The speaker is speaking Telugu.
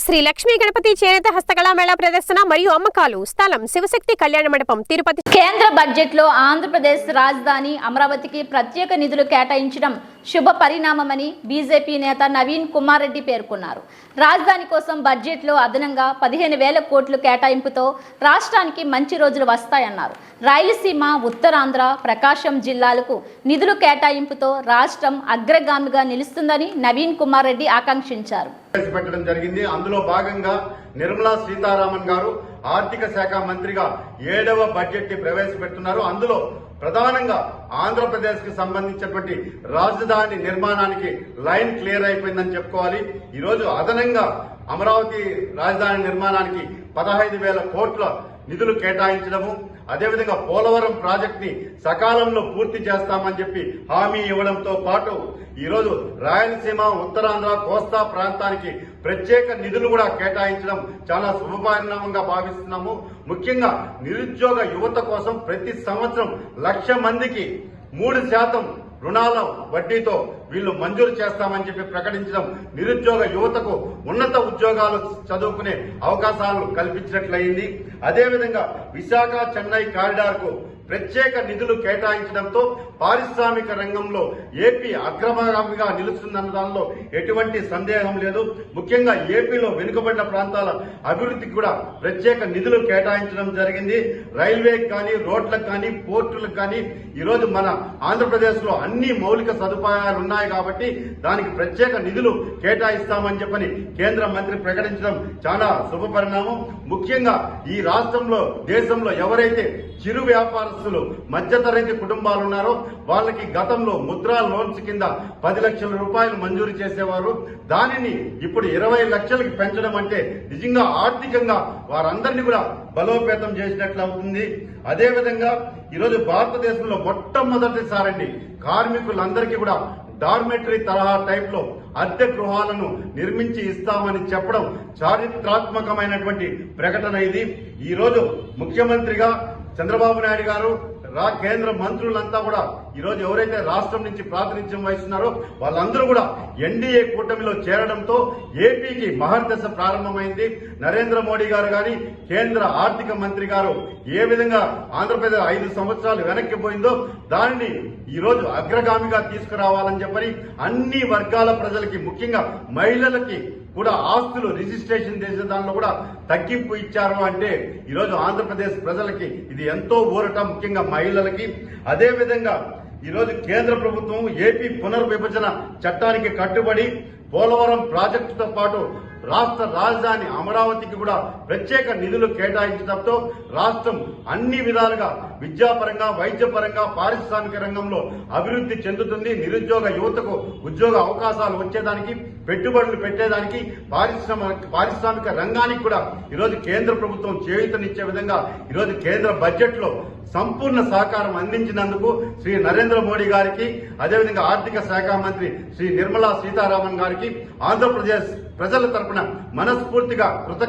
శ్రీ లక్ష్మీ గణపతి చేనేత హస్తకళా మేళా ప్రదర్శన మరియు అమ్మకాలు. స్థలం శివశక్తి కళ్యాణ మండపం, తిరుపతి. కేంద్ర బడ్జెట్ లో ఆంధ్రప్రదేశ్ రాజధాని అమరావతికి ప్రత్యేక నిధులు కేటాయించడం శుభ పరిణామమని బీజేపీ నేత నవీన్ కుమార్ రెడ్డి పేర్కొన్నారు. రాజధాని కోసం బడ్జెట్ లో అదనంగా 15,000 కోట్లు కేటాయింపుతో రాష్ట్రానికి మంచి రోజులు వస్తాయన్నారు. రాయలసీమ, ఉత్తరాంధ్ర, ప్రకాశం జిల్లాలకు నిధులు కేటాయింపుతో రాష్ట్రం అగ్రగామిగా నిలుస్తుందని నవీన్ కుమార్ రెడ్డి ఆకాంక్షించారు. పెట్టడం జరిగింది. అందులో భాగంగా నిర్మలా సీతారామన్ గారు ఆర్థిక శాఖ మంత్రిగా 7వ బడ్జెట్ ని ప్రవేశపెడుతున్నారు. అందులో ప్రధానంగా ఆంధ్రప్రదేశ్ కి సంబంధించినటువంటి రాజధాని నిర్మాణానికి లైన్ క్లియర్ అయిపోయిందని చెప్పుకోవాలి. ఈ రోజు అదనంగా అమరావతి రాజధాని నిర్మాణానికి 15,000 కోట్ల నిధులు కేటాయించడము, అదేవిధంగా పోలవరం ప్రాజెక్ట్ ని సకాలంలో పూర్తి చేస్తామని చెప్పి హామీ ఇవ్వడంతో పాటు ఈరోజు రాయలసీమ, ఉత్తరాంధ్ర, కోస్తా ప్రాంతానికి ప్రత్యేక నిధులు కూడా కేటాయించడం చాలా శుభపరిణామంగా భావిస్తున్నాము. ముఖ్యంగా నిరుద్యోగ యువత కోసం ప్రతి సంవత్సరం 1,00,000 మందికి 3% రుణాల వడ్డీతో వీళ్లు మంజూరు చేస్తామని చెప్పి ప్రకటించడం నిరుద్యోగ యువతకు ఉన్నత ఉద్యోగాలు చదువుకునే అవకాశాలు కల్పించినట్లయింది. అదేవిధంగా విశాఖ, చెన్నై కారిడార్ కు ప్రత్యేక నిధులు కేటాయించడంతో పారిశ్రామిక రంగంలో ఏపీ అగ్రగామిగా నిలుస్తుందన్న దానిలో ఎటువంటి సందేహం లేదు. ముఖ్యంగా ఏపీలో వెనుకబడిన ప్రాంతాల అభివృద్ధికి కూడా ప్రత్యేక నిధులు కేటాయించడం జరిగింది. రైల్వేకి కానీ, రోడ్లకు కానీ, పోర్టులకు కానీ ఈరోజు మన ఆంధ్రప్రదేశ్ లో అన్ని మౌలిక సదుపాయాలు ఉన్నాయి కాబట్టి దానికి ప్రత్యేక నిధులు కేటాయిస్తామని చెప్పని కేంద్ర మంత్రి ప్రకటించడం చాలా శుభ పరిణామం. ముఖ్యంగా ఈ రాష్ట్రంలో, దేశంలో ఎవరైతే చిరు వ్యాపారస్తులు, మధ్యతరగతి కుటుంబాలు ఉన్నారో వాళ్ళకి గతంలో ముద్రా లోన్స్ కింద 10 లక్షల రూపాయలు మంజూరు చేసేవారు. దానిని ఇప్పుడు 20 లక్షలకి పెంచడం అంటే నిజంగా ఆర్థికంగా వారందరినీ కూడా బలోపేతం చేసినట్లు అవుతుంది. అదేవిధంగా ఈరోజు భారతదేశంలో మొట్టమొదటిసారండి కార్మికులందరికీ కూడా డార్మెటరీ తరహా టైప్ లో అద్దె గృహాలను నిర్మించి ఇస్తామని చెప్పడం చారిత్రాత్మకమైనటువంటి ప్రకటన ఇది. ఈ రోజు ముఖ్యమంత్రిగా చంద్రబాబు నాయుడు గారు, కేంద్ర మంత్రులంతా కూడా ఈరోజు ఎవరైతే రాష్ట్రం నుంచి ప్రాతినిధ్యం వహిస్తున్నారో వాళ్ళందరూ కూడా ఎన్డీఏ కూటమిలో చేరడంతో ఏపీకి మహర్దశ ప్రారంభమైంది. నరేంద్ర మోడీ గారు గాని, కేంద్ర ఆర్థిక మంత్రి గారు ఏ విధంగా ఆంధ్రప్రదేశ్ 5 సంవత్సరాలు వెనక్కి పోయిందో దానిని ఈరోజు అగ్రగామిగా తీసుకురావాలని చెప్పని అన్ని వర్గాల ప్రజలకి, ముఖ్యంగా మహిళలకి కూడా ఆస్తులు రిజిస్ట్రేషన్ చేసే దానిలో కూడా తగ్గింపు ఇచ్చారు అంటే ఈరోజు ఆంధ్రప్రదేశ్ ప్రజలకి ఇది ఎంతో ఊరట, ముఖ్యంగా మహిళలకి. అదేవిధంగా ఈరోజు కేంద్ర ప్రభుత్వం ఏపీ పునర్విభజన చట్టానికి కట్టుబడి పోలవరం ప్రాజెక్టుతో పాటు రాష్ట్ర రాజధాని అమరావతికి కూడా ప్రత్యేక నిధులు కేటాయించడంతో రాష్ట్రం అన్ని విధాలుగా విద్యాపరంగా, వైద్యపరంగా, పారిశ్రామిక రంగంలో అభివృద్ధి చెందుతుంది. నిరుద్యోగ యువతకు ఉద్యోగ అవకాశాలు వచ్చేదానికి, పెట్టుబడులు పెట్టేదానికి, పారిశ్రామిక రంగానికి కూడా ఈరోజు కేంద్ర ప్రభుత్వం చేయూతనిచ్చే విధంగా ఈరోజు కేంద్ర బడ్జెట్ లో సంపూర్ణ సహకారం అందించినందుకు శ్రీ నరేంద్ర మోడీ గారికి, అదేవిధంగా ఆర్థిక శాఖ మంత్రి శ్రీ నిర్మలా సీతారామన్ గారికి ఆంధ్రప్రదేశ్ ప్రజల తరపున మనస్ఫూర్తిగా